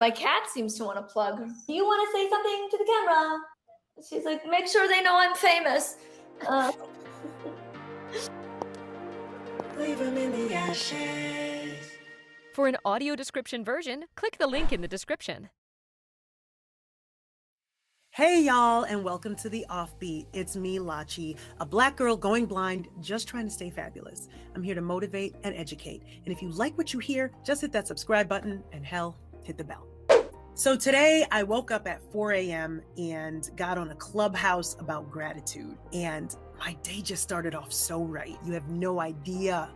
My cat seems to want to plug. Do you want to say something to the camera? She's like, make sure they know I'm famous. Leave them in the ashes. For an audio description version, click the link in the description. Hey y'all, and welcome to The Offbeat. It's me, Lachi, a black girl going blind, just trying to stay fabulous. I'm here to motivate and educate. And if you like what you hear, just hit that subscribe button and hell, hit the bell. So today I woke up at 4 a.m. and got on a Clubhouse about gratitude. And my day just started off so right. You have no idea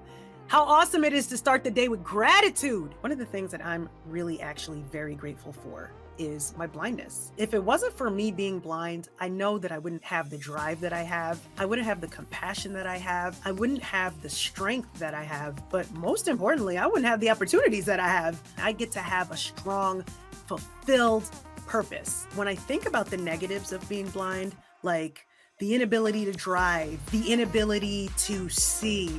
how awesome it is to start the day with gratitude. One of the things that I'm really actually very grateful for is my blindness. If it wasn't for me being blind, I know that I wouldn't have the drive that I have. I wouldn't have the compassion that I have. I wouldn't have the strength that I have. But most importantly, I wouldn't have the opportunities that I have. I get to have a strong, fulfilled purpose. When I think about the negatives of being blind, like the inability to drive, the inability to see.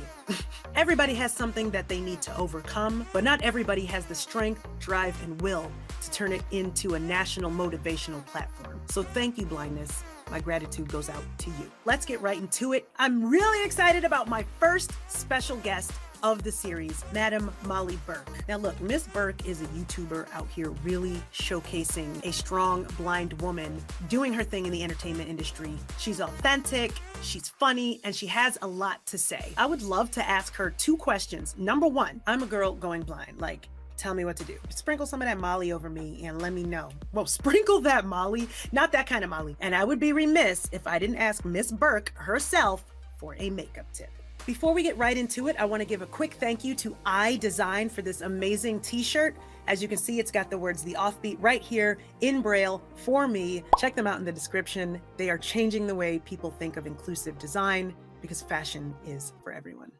Everybody has something that they need to overcome, but not everybody has the strength, drive, and will to turn it into a national motivational platform. So thank you, blindness. My gratitude goes out to you. Let's get right into it. I'm really excited about my first special guest of the series, Madam Molly Burke. Now look, Miss Burke is a YouTuber out here really showcasing a strong blind woman doing her thing in the entertainment industry. She's authentic, she's funny, and she has a lot to say. I would love to ask her two questions. Number one, I'm a girl going blind. Like, tell me what to do. Sprinkle some of that Molly over me and let me know. Well, sprinkle that Molly, not that kind of Molly. And I would be remiss if I didn't ask Miss Burke herself for a makeup tip. Before we get right into it, I want to give a quick thank you to Allie Design for this amazing t-shirt. As you can see, it's got the words The Offbeat right here in Braille for me. Check them out in the description. They are changing the way people think of inclusive design because fashion is for everyone.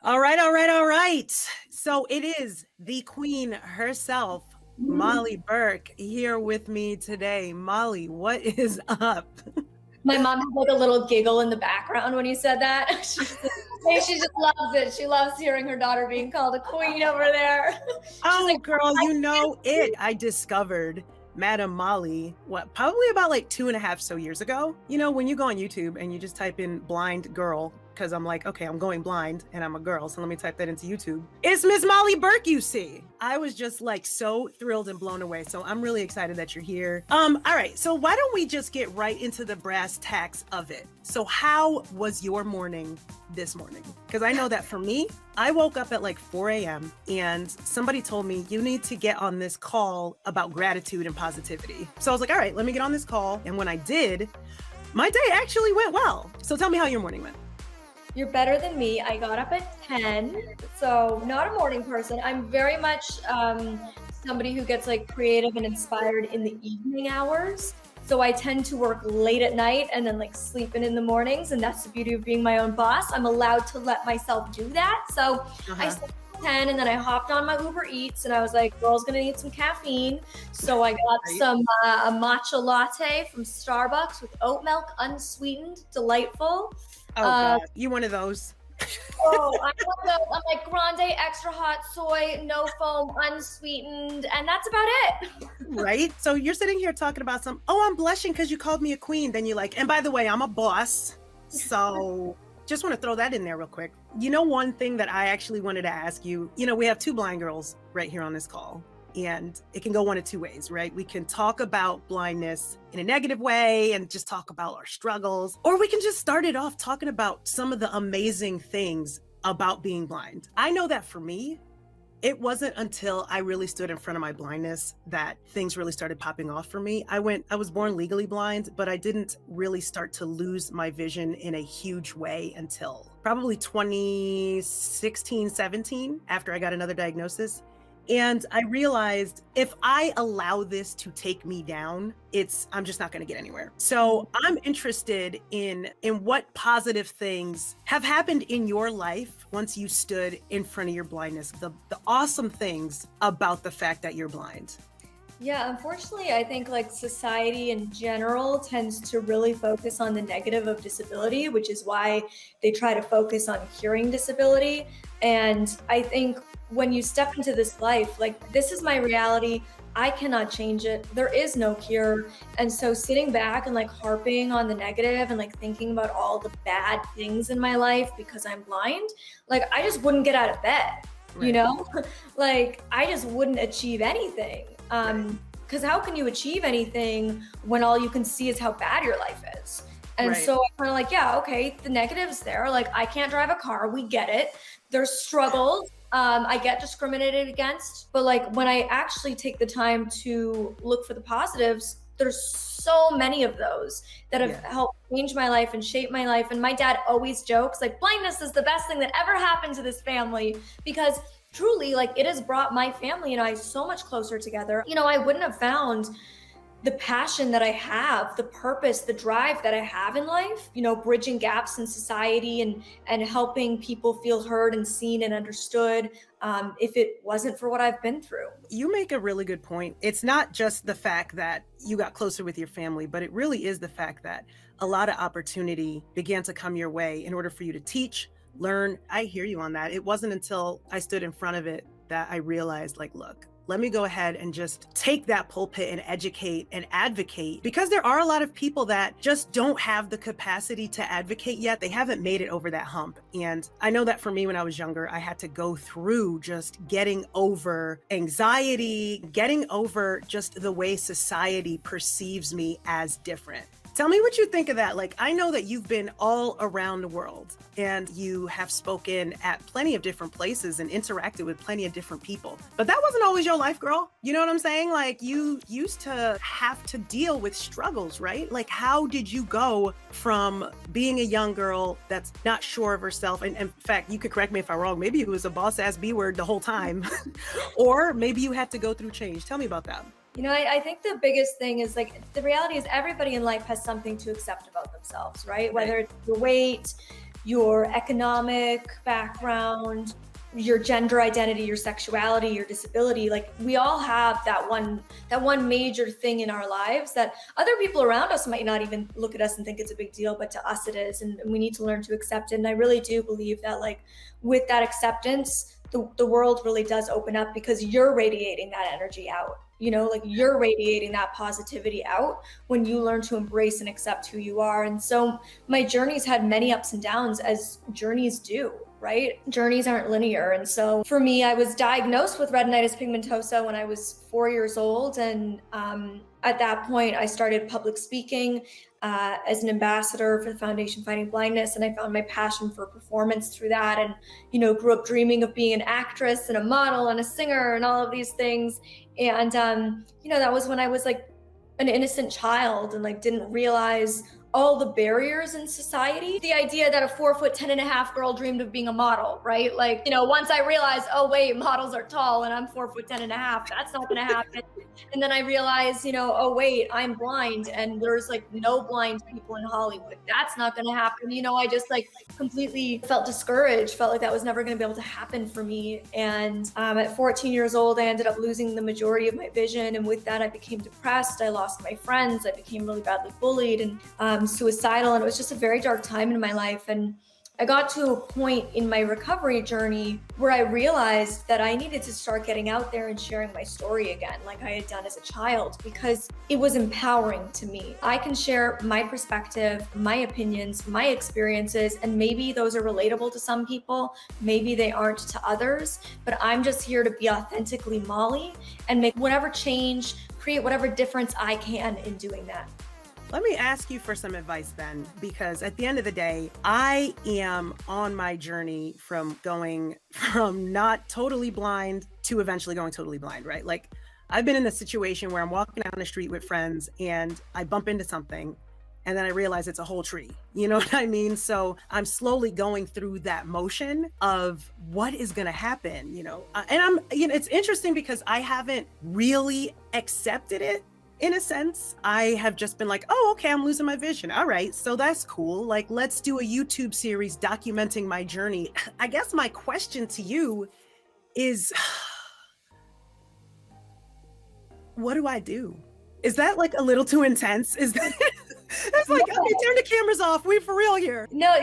All right. So it is the queen herself, Molly Burke, here with me today. Molly, what is up? My mom had like a little giggle in the background when you said that. She just loves it. She loves hearing her daughter being called a queen over there. Oh, like, girl, you know it. I discovered Madam Molly, probably about like 2.5 so years ago. You know, when you go on YouTube and you just type in blind girl, because I'm like, okay, I'm going blind and I'm a girl, so let me type that into YouTube. It's Miss Molly Burke, you see. I was just like so thrilled and blown away. So I'm really excited that you're here. All right, so why don't we just get right into the brass tacks of it? So how was your morning this morning? Because I know that for me, I woke up at like 4 a.m. and somebody told me you need to get on this call about gratitude and positivity. So I was like, all right, let me get on this call. And when I did, my day actually went well. So tell me how your morning went. You're better than me. I got up at 10, so not a morning person. I'm very much somebody who gets like creative and inspired in the evening hours. So I tend to work late at night and then like sleep in the mornings. And that's the beauty of being my own boss. I'm allowed to let myself do that. So I slept at 10 and then I hopped on my Uber Eats and I was like, girl's gonna need some caffeine. So I got some a matcha latte from Starbucks with oat milk, unsweetened, delightful. Oh, God. You one of those? Oh, I'm one of those. I'm like grande, extra hot soy, no foam, unsweetened, and that's about it. Right? So you're sitting here talking about I'm blushing because you called me a queen. Then you're like, and by the way, I'm a boss. So just want to throw that in there real quick. You know, one thing that I actually wanted to ask you, we have two blind girls right here on this call. And it can go one of two ways, right? We can talk about blindness in a negative way and just talk about our struggles, or we can just start it off talking about some of the amazing things about being blind. I know that for me, it wasn't until I really stood in front of my blindness that things really started popping off for me. I was born legally blind, but I didn't really start to lose my vision in a huge way until probably 2016, 17, after I got another diagnosis. And I realized if I allow this to take me down, I'm just not going to get anywhere. So I'm interested in what positive things have happened in your life once you stood in front of your blindness, the awesome things about the fact that you're blind. Yeah, unfortunately, I think like society in general tends to really focus on the negative of disability, which is why they try to focus on curing disability. And I think when you step into this life, like this is my reality, I cannot change it. There is no cure. And so sitting back and like harping on the negative and like thinking about all the bad things in my life because I'm blind, like I just wouldn't get out of bed, you Right. know? Like I just wouldn't achieve anything. Right. Because how can you achieve anything when all you can see is how bad your life is? And Right. so I'm kind of like, yeah, okay, the negative's there. Like I can't drive a car. We get it. There's struggles. I get discriminated against, but like when I actually take the time to look for the positives, there's so many of those that have Yeah. helped change my life and shape my life. And my dad always jokes like blindness is the best thing that ever happened to this family because truly like it has brought my family and I so much closer together. You know, I wouldn't have found the passion that I have, the purpose, the drive that I have in life, you know, bridging gaps in society and helping people feel heard and seen and understood, if it wasn't for what I've been through. You make a really good point. It's not just the fact that you got closer with your family, but it really is the fact that a lot of opportunity began to come your way in order for you to teach, learn. I hear you on that. It wasn't until I stood in front of it that I realized, like, look, let me go ahead and just take that pulpit and educate and advocate, because there are a lot of people that just don't have the capacity to advocate yet. They haven't made it over that hump. And I know that for me, when I was younger, I had to go through just getting over anxiety, getting over just the way society perceives me as different. Tell me what you think of that. Like, I know that you've been all around the world and you have spoken at plenty of different places and interacted with plenty of different people, but that wasn't always your life, girl. You know what I'm saying? Like, you used to have to deal with struggles, right? Like, how did you go from being a young girl that's not sure of herself? And in fact, you could correct me if I'm wrong. Maybe it was a boss ass B word the whole time, or maybe you had to go through change. Tell me about that. You know, I think the biggest thing is like the reality is everybody in life has something to accept about themselves, right? Whether it's your weight, your economic background, your gender identity, your sexuality, your disability. Like we all have that one major thing in our lives that other people around us might not even look at us and think it's a big deal, but to us it is. And we need to learn to accept it. And I really do believe that like with that acceptance, the world really does open up because you're radiating that energy out. You know, like you're radiating that positivity out when you learn to embrace and accept who you are. And so my journey's had many ups and downs, as journeys do, right? Journeys aren't linear. And so for me, I was diagnosed with retinitis pigmentosa when I was 4 years old. And at that point, I started public speaking as an ambassador for the Foundation Fighting Blindness. And I found my passion for performance through that. And, you know, grew up dreaming of being an actress and a model and a singer and all of these things. And, you know, that was when I was like an innocent child and like didn't realize all the barriers in society. The idea that a 4'10.5" girl dreamed of being a model, right? Like, you know, once I realized, oh wait, models are tall and I'm 4'10.5", that's not gonna happen. And then I realized, you know, oh wait, I'm blind and there's like no blind people in Hollywood. That's not gonna happen. You know, I just like completely felt discouraged, felt like that was never gonna be able to happen for me. And at 14 years old, I ended up losing the majority of my vision. And with that, I became depressed. I lost my friends. I became really badly bullied and suicidal. And it was just a very dark time in my life. And I got to a point in my recovery journey where I realized that I needed to start getting out there and sharing my story again, like I had done as a child, because it was empowering to me. I can share my perspective, my opinions, my experiences, and maybe those are relatable to some people, maybe they aren't to others, but I'm just here to be authentically Molly and make whatever change, create whatever difference I can in doing that. Let me ask you for some advice then, because at the end of the day, I am on my journey from going from not totally blind to eventually going totally blind, right? Like I've been in the situation where I'm walking down the street with friends and I bump into something and then I realize it's a whole tree. You know what I mean? So I'm slowly going through that motion of what is going to happen, you know? And it's interesting because I haven't really accepted it. In a sense, I have just been like, oh, okay, I'm losing my vision. All right, so that's cool. Like, let's do a YouTube series documenting my journey. I guess my question to you is, what do I do? Is that like a little too intense? Is that It's like, okay, turn the cameras off. We for real here. No,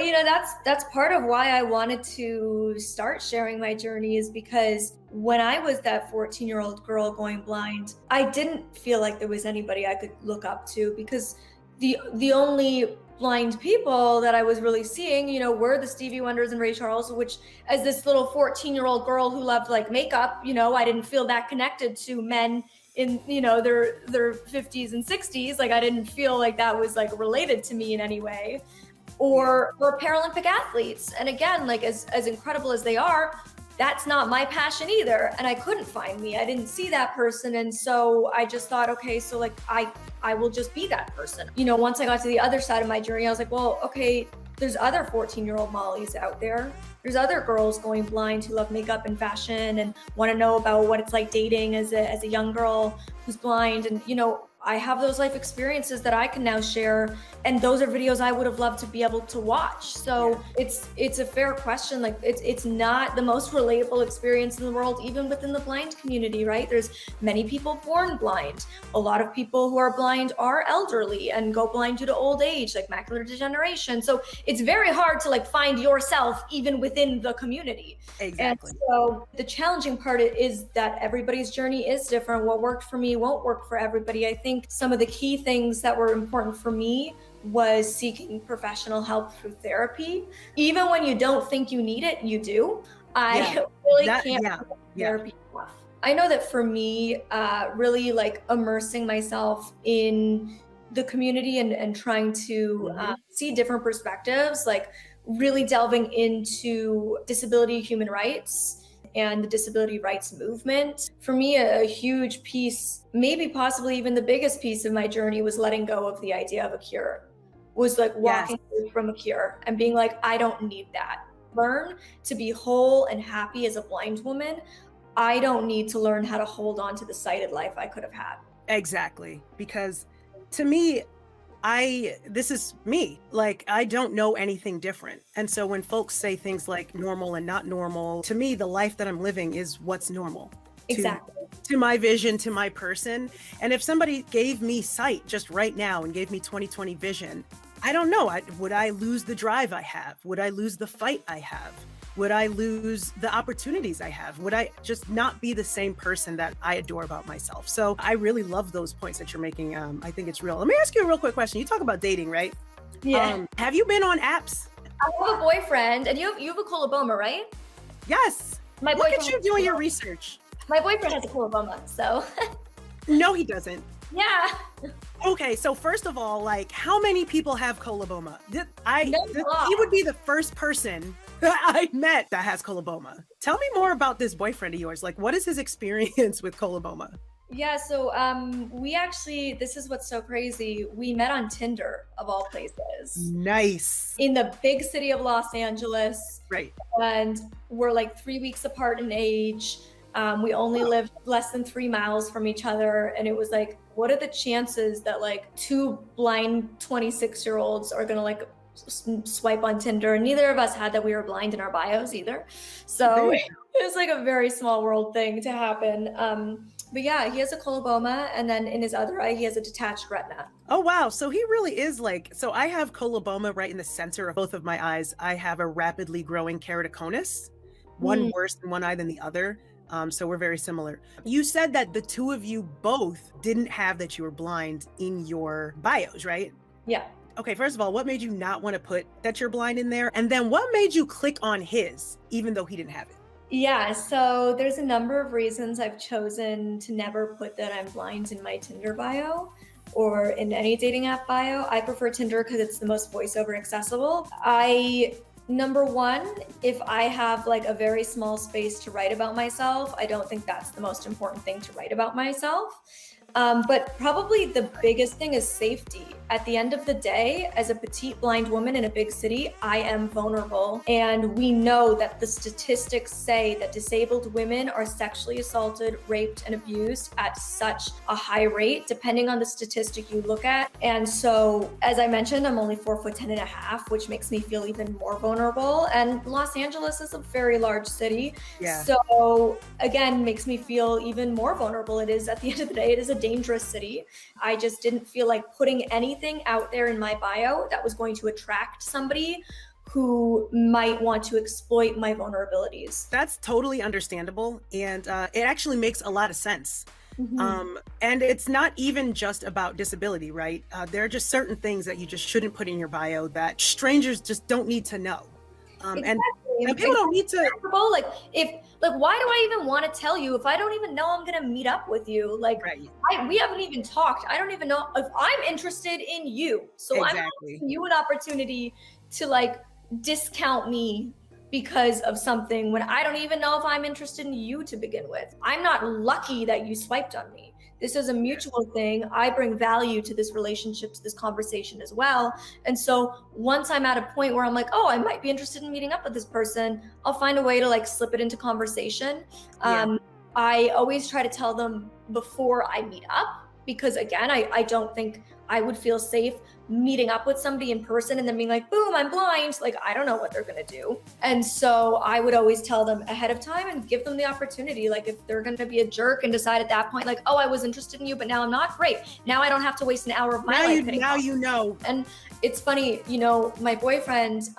that's part of why I wanted to start sharing my journey, is because when I was that 14-year-old girl going blind, I didn't feel like there was anybody I could look up to, because the only blind people that I was really seeing, were the Stevie Wonders and Ray Charles, which, as this little 14-year-old girl who loved like makeup, I didn't feel that connected to men in, their 50s and 60s. Like, I didn't feel like that was like related to me in any way. Or Paralympic athletes. And again, like as incredible as they are, that's not my passion either. And I couldn't find me. I didn't see that person. And so I just thought, okay, so like I will just be that person. Once I got to the other side of my journey, I was like, well, okay, there's other 14-year-old Mollys out there. There's other girls going blind who love makeup and fashion and want to know about what it's like dating as a young girl who's blind. And, I have those life experiences that I can now share, and those are videos I would have loved to be able to watch. So it's a fair question. Like, it's not the most relatable experience in the world, even within the blind community, right? There's many people born blind. A lot of people who are blind are elderly and go blind due to old age, like macular degeneration. So it's very hard to like find yourself even within the community. Exactly. And so the challenging part is that everybody's journey is different. What worked for me won't work for everybody. I think some of the key things that were important for me was seeking professional help through therapy. Even when you don't think you need it, you do. I really can't therapy enough. I know that for me, really like immersing myself in the community and trying to see different perspectives, like really delving into disability human rights and the disability rights movement. For me, a huge piece, maybe possibly even the biggest piece of my journey, was letting go of the idea of a cure. Was like walking away from a cure and being like, I don't need that. Learn to be whole and happy as a blind woman. I don't need to learn how to hold on to the sighted life I could have had. Exactly. Because to me, this is me. Like, I don't know anything different. And so when folks say things like normal and not normal, to me, the life that I'm living is what's normal. Exactly. To my vision, to my person. And if somebody gave me sight just right now and gave me 20/20 vision, I don't know. Would I lose the drive I have? Would I lose the fight I have? Would I lose the opportunities I have? Would I just not be the same person that I adore about myself? So I really love those points that you're making. I think it's real. Let me ask you a real quick question. You talk about dating, right? Yeah. Have you been on apps? I have a boyfriend, and you have a coloboma, right? Yes. My Look boyfriend at you doing your research. My boyfriend has a coloboma, so. No, he doesn't. Yeah. Okay, so first of all, like, how many people have coloboma? No. He would be the first person I met that has coloboma. Tell me more about this boyfriend of yours. Like, what is his experience with coloboma? Yeah, so we actually, this is what's so crazy. We met on Tinder, of all places. Nice. In the big city of Los Angeles. Right. And we're like 3 weeks apart in age. We only lived less than 3 miles from each other. And it was like, what are the chances that like two blind 26-year-olds are gonna like swipe on Tinder? And neither of us had that we were blind in our bios either. So it was like a very small world thing to happen. But yeah, he has a coloboma, and then in his other eye, he has a detached retina. Oh, wow. So he really is like, so I have coloboma right in the center of both of my eyes. I have a rapidly growing keratoconus, one worse in one eye than the other. So we're very similar. You said that the two of you both didn't have that you were blind in your bios, right? Yeah. Okay, first of all, what made you not want to put that you're blind in there? And then what made you click on his, even though he didn't have it? Yeah, so there's a number of reasons I've chosen to never put that I'm blind in my Tinder bio or in any dating app bio. I prefer Tinder because it's the most voiceover accessible. Number one, if I have like a very small space to write about myself, I don't think that's the most important thing to write about myself. But probably the biggest thing is safety. At the end of the day, as a petite blind woman in a big city, I am vulnerable. And we know that the statistics say that disabled women are sexually assaulted, raped, and abused at such a high rate, depending on the statistic you look at. And so, as I mentioned, I'm only 4'10.5", which makes me feel even more vulnerable. And Los Angeles is a very large city. Yeah. So again, makes me feel even more vulnerable. It is, at the end of the day, it is a dangerous city. I just didn't feel like putting anything out there in my bio that was going to attract somebody who might want to exploit my vulnerabilities. That's totally understandable. And it actually makes a lot of sense. And it's not even just about disability, right? There are just certain things that you just shouldn't put in your bio that strangers just don't need to know. And people don't need to. Like, why do I even want to tell you if I don't even know I'm gonna meet up with you? Like, we haven't even talked. I don't even know if I'm interested in you. So I'm giving you an opportunity to like discount me because of something when I don't even know if I'm interested in you to begin with. I'm not lucky that you swiped on me. This is a mutual thing. I bring value to this relationship, to this conversation as well. And so once I'm at a point where I'm like, oh, I might be interested in meeting up with this person, I'll find a way to like slip it into conversation. I always try to tell them before I meet up, because again, I don't think I would feel safe meeting up with somebody in person and then being like, boom, I'm blind. Like, I don't know what they're gonna do. And so I would always tell them ahead of time and give them the opportunity. Like, if they're gonna be a jerk and decide at that point, like, oh, I was interested in you, but now I'm not, great. Now I don't have to waste an hour of my life. Now you know. And it's funny, you know, my boyfriend,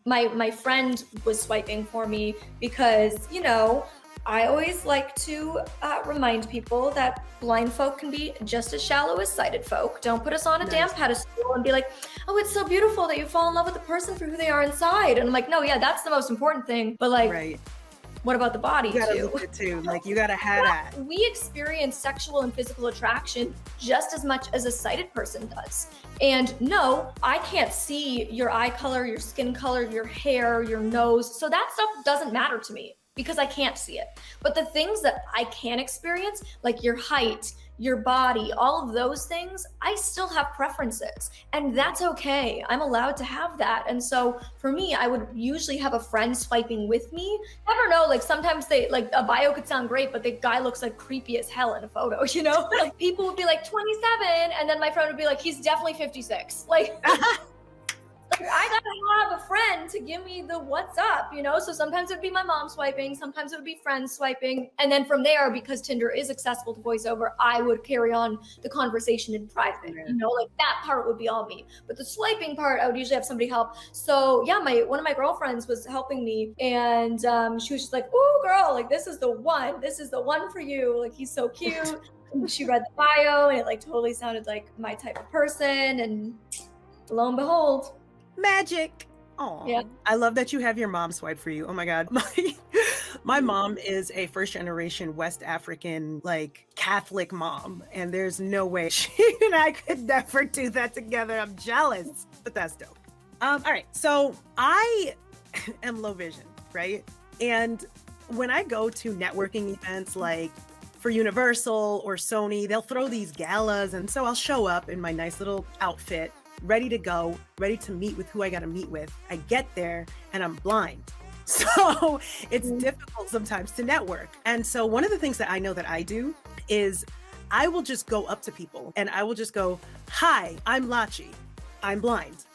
my friend was swiping for me because, you know, I always like to remind people that blind folk can be just as shallow as sighted folk. Don't put us on a damn pedestal and be like, oh, it's so beautiful that you fall in love with the person for who they are inside. And I'm like, no, yeah, that's the most important thing. But like, what about the body you gotta look at too? Like, you gotta have that. We experience sexual and physical attraction just as much as a sighted person does. And no, I can't see your eye color, your skin color, your hair, your nose. So that stuff doesn't matter to me, because I can't see it. But the things that I can experience, like your height, your body, all of those things, I still have preferences. And that's okay. I'm allowed to have that. And so for me, I would usually have a friend swiping with me. Never know, like sometimes they, like a bio could sound great, but the guy looks like creepy as hell in a photo, you know? Like people would be like 27, and then my friend would be like, he's definitely 56. Like, I gotta have a friend to give me the what's up, you know? So sometimes it would be my mom swiping, sometimes it would be friends swiping. And then from there, because Tinder is accessible to voiceover, I would carry on the conversation in private, you know? Like that part would be all me. But the swiping part, I would usually have somebody help. So yeah, one of my girlfriends was helping me, and she was just like, ooh, girl, like this is the one. This is the one for you. Like, he's so cute. And she read the bio, and it like totally sounded like my type of person. And lo and behold, magic. Oh, yeah. I love that you have your mom swipe for you. Oh my God. My mom is a first generation West African, like Catholic mom. And there's no way she and I could never do that together. I'm jealous, but that's dope. All right. So I am low vision, right? And when I go to networking events, like for Universal or Sony, they'll throw these galas. And so I'll show up in my nice little outfit, ready to go, ready to meet with who I got to meet with. I get there and I'm blind. So it's difficult sometimes to network. And so one of the things that I know that I do is I will just go up to people and I will just go, hi, I'm Lachi. I'm blind.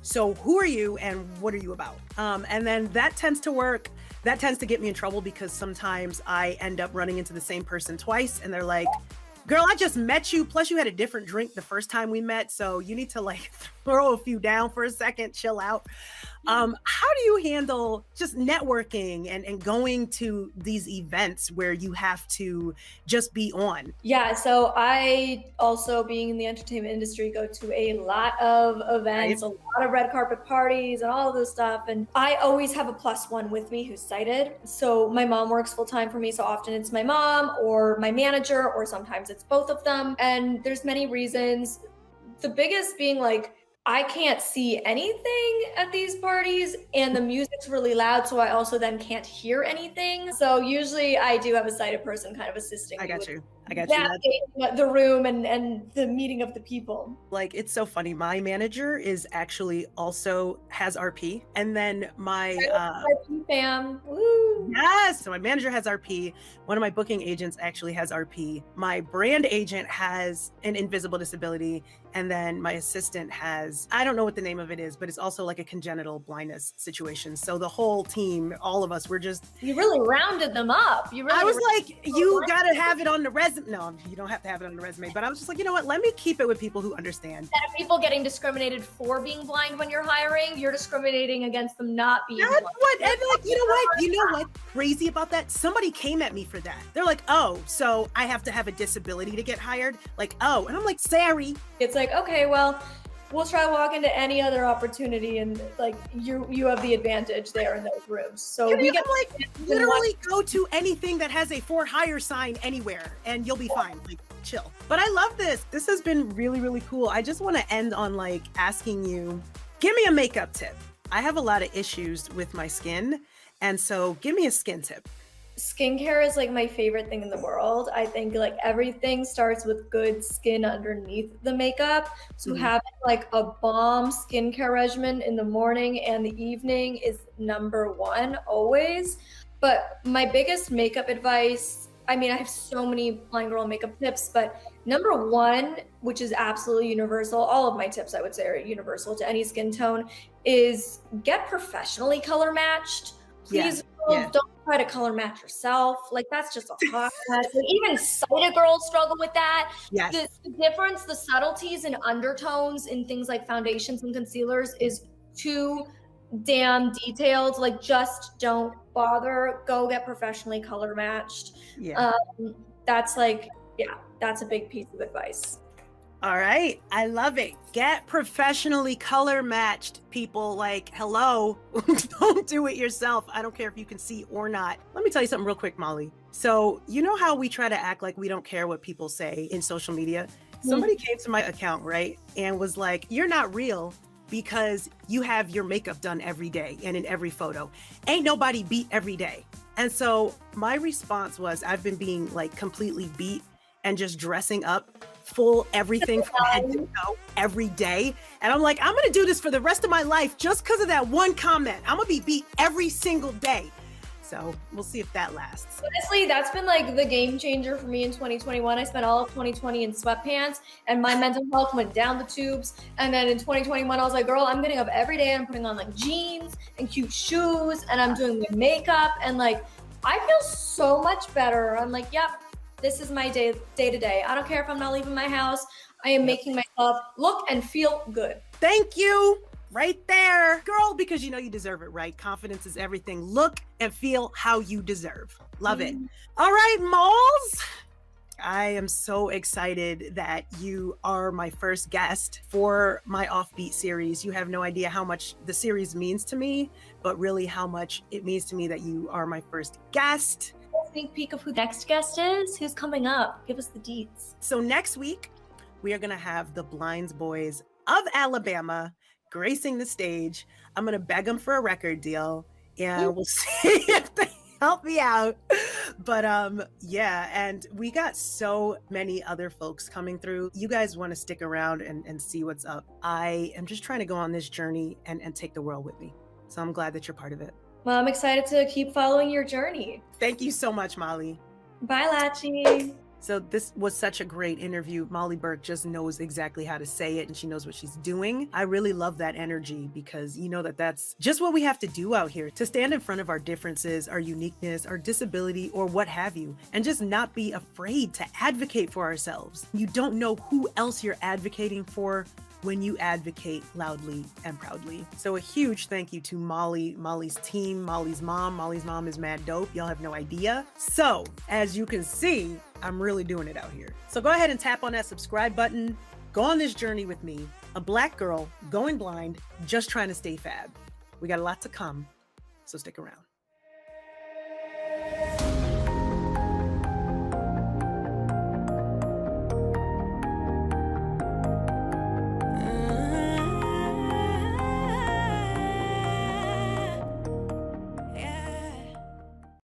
So who are you and what are you about? And then that tends to work. That tends to get me in trouble because sometimes I end up running into the same person twice and they're like, girl, I just met you. Plus you had a different drink the first time we met. So you need to like throw a few down for a second, chill out. How do you handle just networking and going to these events where you have to just be on? Yeah, so I also, being in the entertainment industry, go to a lot of events, a lot of red carpet parties and all of this stuff. And I always have a +1 with me who's sighted. So my mom works full time for me. So often it's my mom or my manager, or sometimes it's both of them. And there's many reasons. The biggest being like, I can't see anything at these parties and the music's really loud, so I also then can't hear anything. So usually I do have a sighted person kind of assisting I got you. navigating the room and the meeting of the people. Like, it's so funny. My manager is actually also has RP. And then my RP fam. Woo. Yes. So my manager has RP. One of my booking agents actually has RP. My brand agent has an invisible disability. And then my assistant has, I don't know what the name of it is, but it's also like a congenital blindness situation. So the whole team, all of us, we're just... You really rounded them up. I was like, you got to have it on the resume. resume. No, you don't have to have it on the resume, but I was just like, you know what? Let me keep it with people who understand. Instead of people getting discriminated for being blind when you're hiring, you're discriminating against them not being That's blind. what, and like, you know what? Crazy about that? Somebody came at me for that. They're like, oh, so I have to have a disability to get hired? Like, oh, and I'm like, sorry. It's like, okay, well, we'll try to walk into any other opportunity, and like you have the advantage there in those rooms. So You we can get like literally go to anything that has a for hire sign anywhere and you'll be fine. Like, chill. But I love this. This has been really, really cool. I just want to end on like asking you, give me a makeup tip. I have a lot of issues with my skin. And so give me a skin tip. skincare is like my favorite thing in the world. I think like everything starts with good skin underneath the makeup. So having like a bomb skincare regimen in the morning and the evening is number one always. But my biggest makeup advice, I mean, I have so many blind girl makeup tips, but number one, which is absolutely universal, all of my tips I would say are universal to any skin tone, is get professionally color matched. Please don't try to color match yourself. Like that's just a hot mess. Like, even sighted girls struggle with that. Yes. The difference, the subtleties and undertones in things like foundations and concealers is too damn detailed. Like just don't bother. Go get professionally color matched. That's like, that's a big piece of advice. All right. I love it. Get professionally color matched, people. Like, hello, don't do it yourself. I don't care if you can see or not. Let me tell you something real quick, Molly. So you know how we try to act like we don't care what people say in social media? Somebody came to my account, right? And was like, you're not real because you have your makeup done every day and in every photo. Ain't nobody beat every day. And so my response was, I've been being like completely beat and just dressing up full everything from head to toe every day. And I'm like, I'm gonna do this for the rest of my life just because of that one comment. I'm gonna be beat every single day. So we'll see if that lasts. Honestly, that's been like the game changer for me in 2021. I spent all of 2020 in sweatpants and my mental health went down the tubes. And then in 2021, I was like, girl, I'm getting up every day. I'm putting on like jeans and cute shoes and I'm doing my makeup. And like, I feel so much better. I'm like, yep, this is my day to day. I don't care if I'm not leaving my house. I am making myself look and feel good. Thank you. Right there, girl, because you know you deserve it, right? Confidence is everything. Look and feel how you deserve. Love it. All right, Malls. I am so excited that you are my first guest for my Offbeat series. You have no idea how much the series means to me, but really how much it means to me that you are my first guest. Sneak peek of who the next guest is? Who's coming up? Give us the deets. So next week, we are going to have the Blinds Boys of Alabama gracing the stage. I'm going to beg them for a record deal and we'll see if they help me out. But and we got so many other folks coming through. You guys want to stick around and see what's up. I am just trying to go on this journey and take the world with me. So I'm glad that you're part of it. Well, I'm excited to keep following your journey. Thank you so much, Molly. Bye, Lachi. So this was such a great interview. Molly Burke just knows exactly how to say it and she knows what she's doing. I really love that energy because you know that that's just what we have to do out here, to stand in front of our differences, our uniqueness, our disability, or what have you, and just not be afraid to advocate for ourselves. You don't know who else you're advocating for when you advocate loudly and proudly. So a huge thank you to Molly, Molly's team, Molly's mom. Molly's mom is mad dope. Y'all have no idea. So as you can see, I'm really doing it out here. So go ahead and tap on that subscribe button. Go on this journey with me, a Black girl going blind, just trying to stay fab. We got a lot to come, so stick around.